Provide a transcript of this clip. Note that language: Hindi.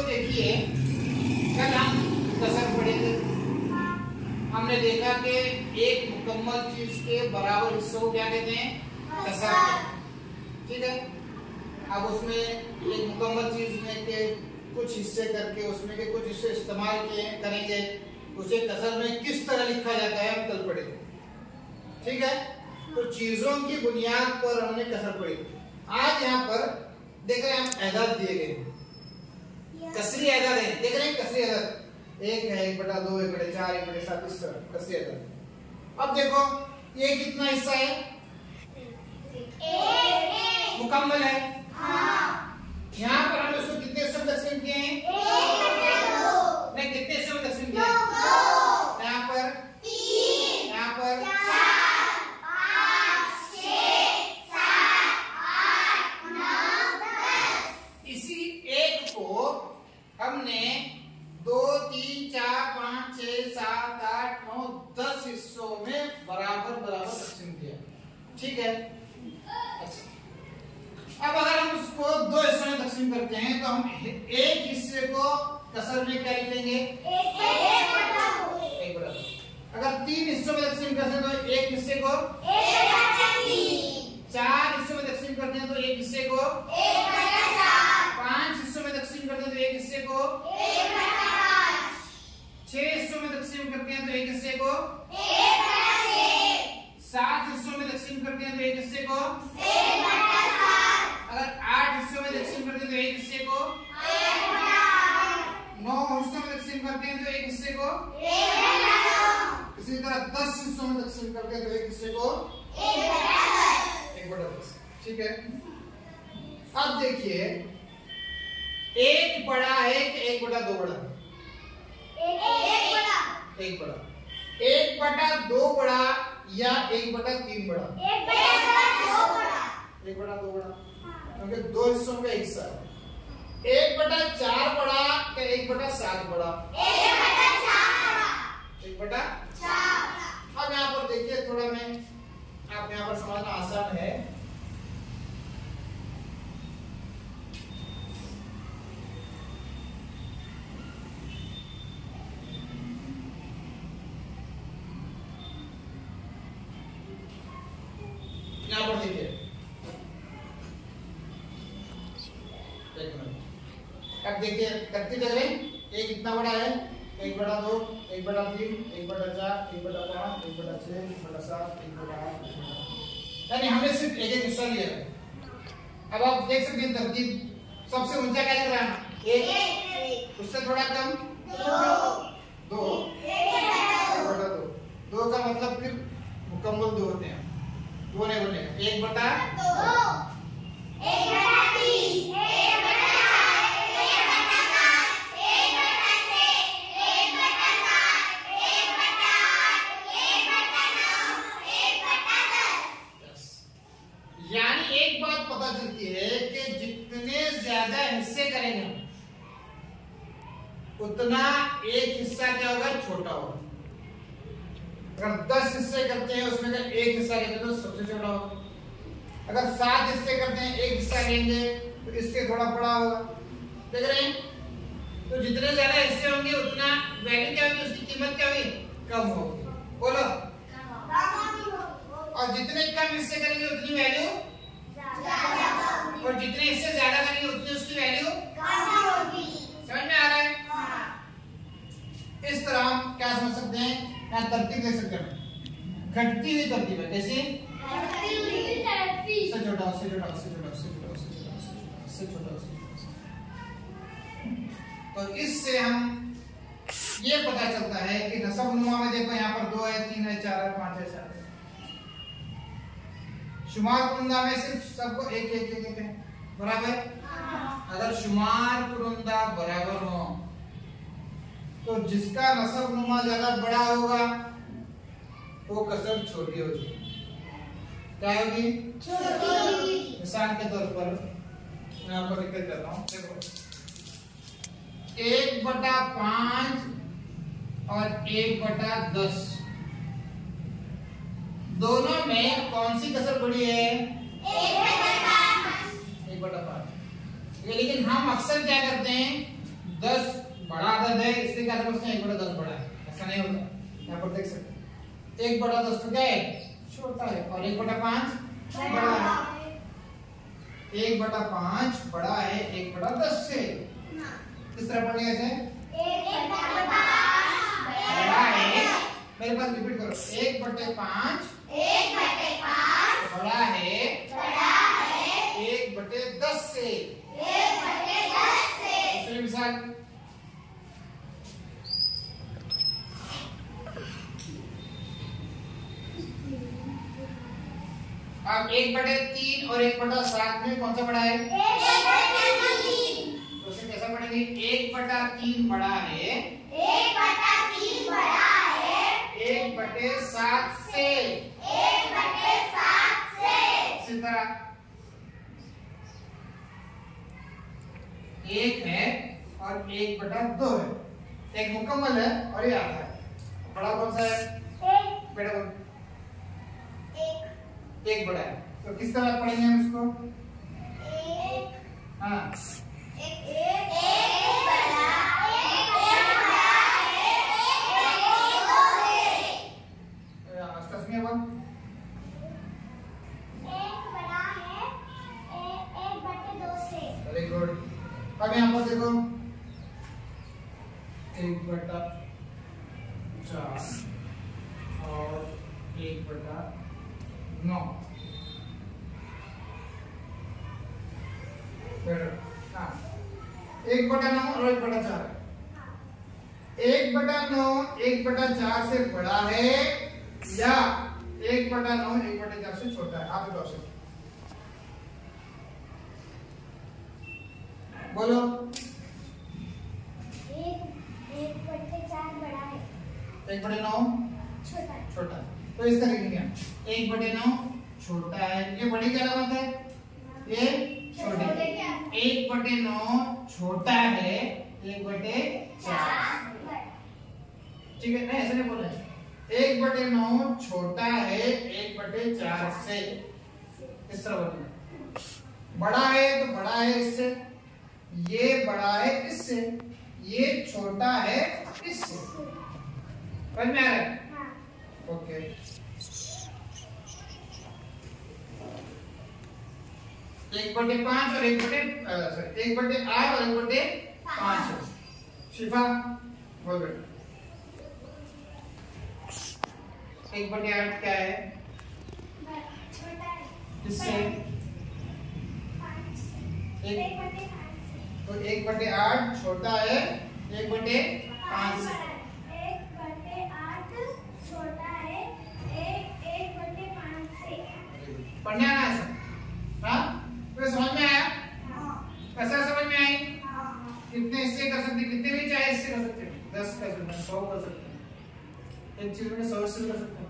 देखिए कल हम कसर पढ़े थे, हमने देखा कि एक मुकम्मल चीज के बराबर हिस्सों को क्या कहते हैं? कसर। ठीक है, अब उसमें एक मुकम्मल चीज में के कुछ हिस्से करके उसमें के कुछ हिस्से इस्तेमाल करेंगे, उसे कसर में किस तरह लिखा जाता है हम कल पढ़ेंगे। ठीक है, तो चीजों की बुनियाद पर हमने कसर पढ़ी। आज यहाँ पर देख रहे हैं हम एजाद दिए गए, कसरी एजाद है, देख रहे हैं कसरी एजाद 1 है, 1/2, 1/4, 1/7 इस तरह कसरी एजाद। अब देखो ये कितना हिस्सा है? मुकम्मल है। यहाँ पर हमने उसको कितने हिस्सों में तकसीम किए हैं? नहीं, कितने हिस्सों में तकसीम किए हैं? यहाँ पर 3, यहाँ पर 4, 5, 6, 7, 8, 9, 10। इसी एक को हमने 2, 3, 4, 5, 6, 7, 8, 9, 10 हिस्सों में बराबर बराबर तकसीम किया। ठीक है, अच्छा। अब अगर हम उसको 2 हिस्सों में तकसीम करते हैं तो हम एक हिस्से को कसर में क्या लिखेंगे? 1/2। अगर 3 हिस्सों में तकसीम करते हैं तो एक हिस्से को 1/3। 4 हिस्सों में तकसीम करते हैं तो एक हिस्से को 1/4। 5 हिस्सों में तकसीम करते हैं तो एक हिस्से को 1/5। 6 हिस्सों में तकसीम करते हैं तो एक हिस्से को 1/6। 7 हिस्सों में तकसीम करते हैं तो एक हिस्से को 1/7। अगर 8 हिस्सों में तकसीम करते हैं तो एक हिस्से को 1/8। 9 हिस्सों में तकसीम करते हैं तो एक हिस्से को 1/9। इसी तरह 10 हिस्सों में तकसीम करते हैं तो एक हिस्से को 1/10। ठीक है, अब देखिए 1 बड़ा है कि 1/2 बड़ा? 1 बड़ा। 1/2 बड़ा या 1/3 बड़ा? 1/2 बड़ा, क्योंकि 2 हिस्सों का हिस्सा है। 1/4 बड़ा क्या 1/7 बड़ा? 1/4। अब यहाँ पर देखिए थोड़ा मैं आप यहाँ पर समझना आसान है। यहाँ पर देखिए, अब देखिए तरतीब देख रहे हैं, एक इतना बड़ा है, 1/2, 1/3, 1/4, 1/5, 1/6, 1/7, 1/8, यानी हमने सिर्फ एक हिस्सा लिया है। अब आप देख सकते हैं तरतीब सबसे ऊंचा क्या लिख रहा है? 1, उससे थोड़ा कम 2, 1/2। 2 का मतलब फिर मुकम्मल 2 होते हैं, 2 नहीं बनेगा। 1/2, 1/3, यानी एक बात पता चलती है कि जितने ज्यादा हिस्से करेंगे उतना एक हिस्सा क्या होगा? छोटा होगा। अगर 10 हिस्से करते हैं उसमें से एक हिस्सा लेंगे तो सबसे छोटा होगा। अगर 7 हिस्से करते हैं एक हिस्सा लेंगे तो इससे थोड़ा बड़ा होगा। देख रहे हैं, तो जितने ज्यादा हिस्से होंगे उतना वैल्यू क्या होगी? उसकी कीमत क्या होगी? कम होगी। बोलो। और जितने कम हिस्से करेंगे उतनी वैल्यू और जितने हिस्से ज्यादा करेंगे उतनी उसकी वैल्यू कम होगी। समझ में आ रहा है? इस तरह हम क्या समझ सकते हैं? यहाँ तरतीब देख सकते हैं, घटती हुई तरतीब है। कैसे? इससे छोटा, उससे छोटा, उससे छोटा, उससे छोटा, उससे छोटा, उससे छोटा, उससे छोटा। तो इससे हम ये पता चलता है कि नसब नुमा में देखो यहाँ पर 2 है, 3 है, 4 है, 5 है, 6 है। शुमार कुरुंदा में सिर्फ सबको 1 1 1 1 है, बराबर। अगर शुमार कुरुंदा बराबर हो तो जिसका नसब नुमा ज्यादा बड़ा होगा वो कसर छोटी होगी। क्या होगी? छोटी। मिसाल के तौर पर मैं यहाँ पर लिख देता हूँ, देखो 1/5 और 1/10 दोनों में कौन सी कसर बड़ी है? 1/5। लेकिन हम अक्सर क्या करते हैं? 10 बड़ा अदद है, इसलिए क्या समझते हैं 1/10 बड़ा है, ऐसा नहीं होता। यहाँ पर देख सकते हैं 1/10 तो क्या है, छोटा है, और 1/5 बड़ा है। 1/5 बड़ा है 1/10 से। किस तरह पढ़ेंगे इसे, 1/5 बड़ा है, मेरे पास रिपीट करो, 1/5 बड़ा है 1/10 से। दूसरी मिसाल, अब 1/3 और 1/7 में कौन सा बड़ा है, तो उसे कैसा पढ़ेंगे, 1/3 बड़ा है 1/7 से। इसी तरह 1 है और 1/2 है, एक मुकम्मल है और ये आधा है। बड़ा कौन सा है, बेटा कौन, 1 बड़ा है, तो किस तरह पढ़ेंगे हम इसको, हाँ वेरी गुड। अब यहाँ पर देखो 1/4 और 1/9। हाँ 1/9 और 1/4 है। 1/9 1/4 से बड़ा है या 1/9 1/4 से छोटा है, आप बताओ सर, बोलो। 1/4 बड़ा है, 1/9 छोटा है, तो इस तरह लिखेंगे 1/9 छोटा है, ये बड़ी क्या बात है, ये छोटे। 1/9 छोटा है 1/4, ठीक है, नहीं ऐसे नहीं बोलना है, 1/9 छोटा है 1/4 से। इस तरह बोलना, बड़ा है तो बड़ा है इससे, ये बड़ा है इससे, ये छोटा है इससे, समझ में आ रहा है, ओके। 1/5 और 1/8 और 1/5 है। शिफा बोल बेटा, 1/8 क्या है, किससे, तो 1/8 छोटा है 1/5 से। 1/8 छोटा है 1/5 से। पढ़ने आना है सब, हाँ तो समझ में आया, कैसा समझ में आई, कितने हिस्से कर सकते, कितने भी चाहे हिस्से कर सकते हैं, 10 कर सकते हैं, 100 कर सकते हैं, एक चीज में 100 हिस्से कर सकते हैं।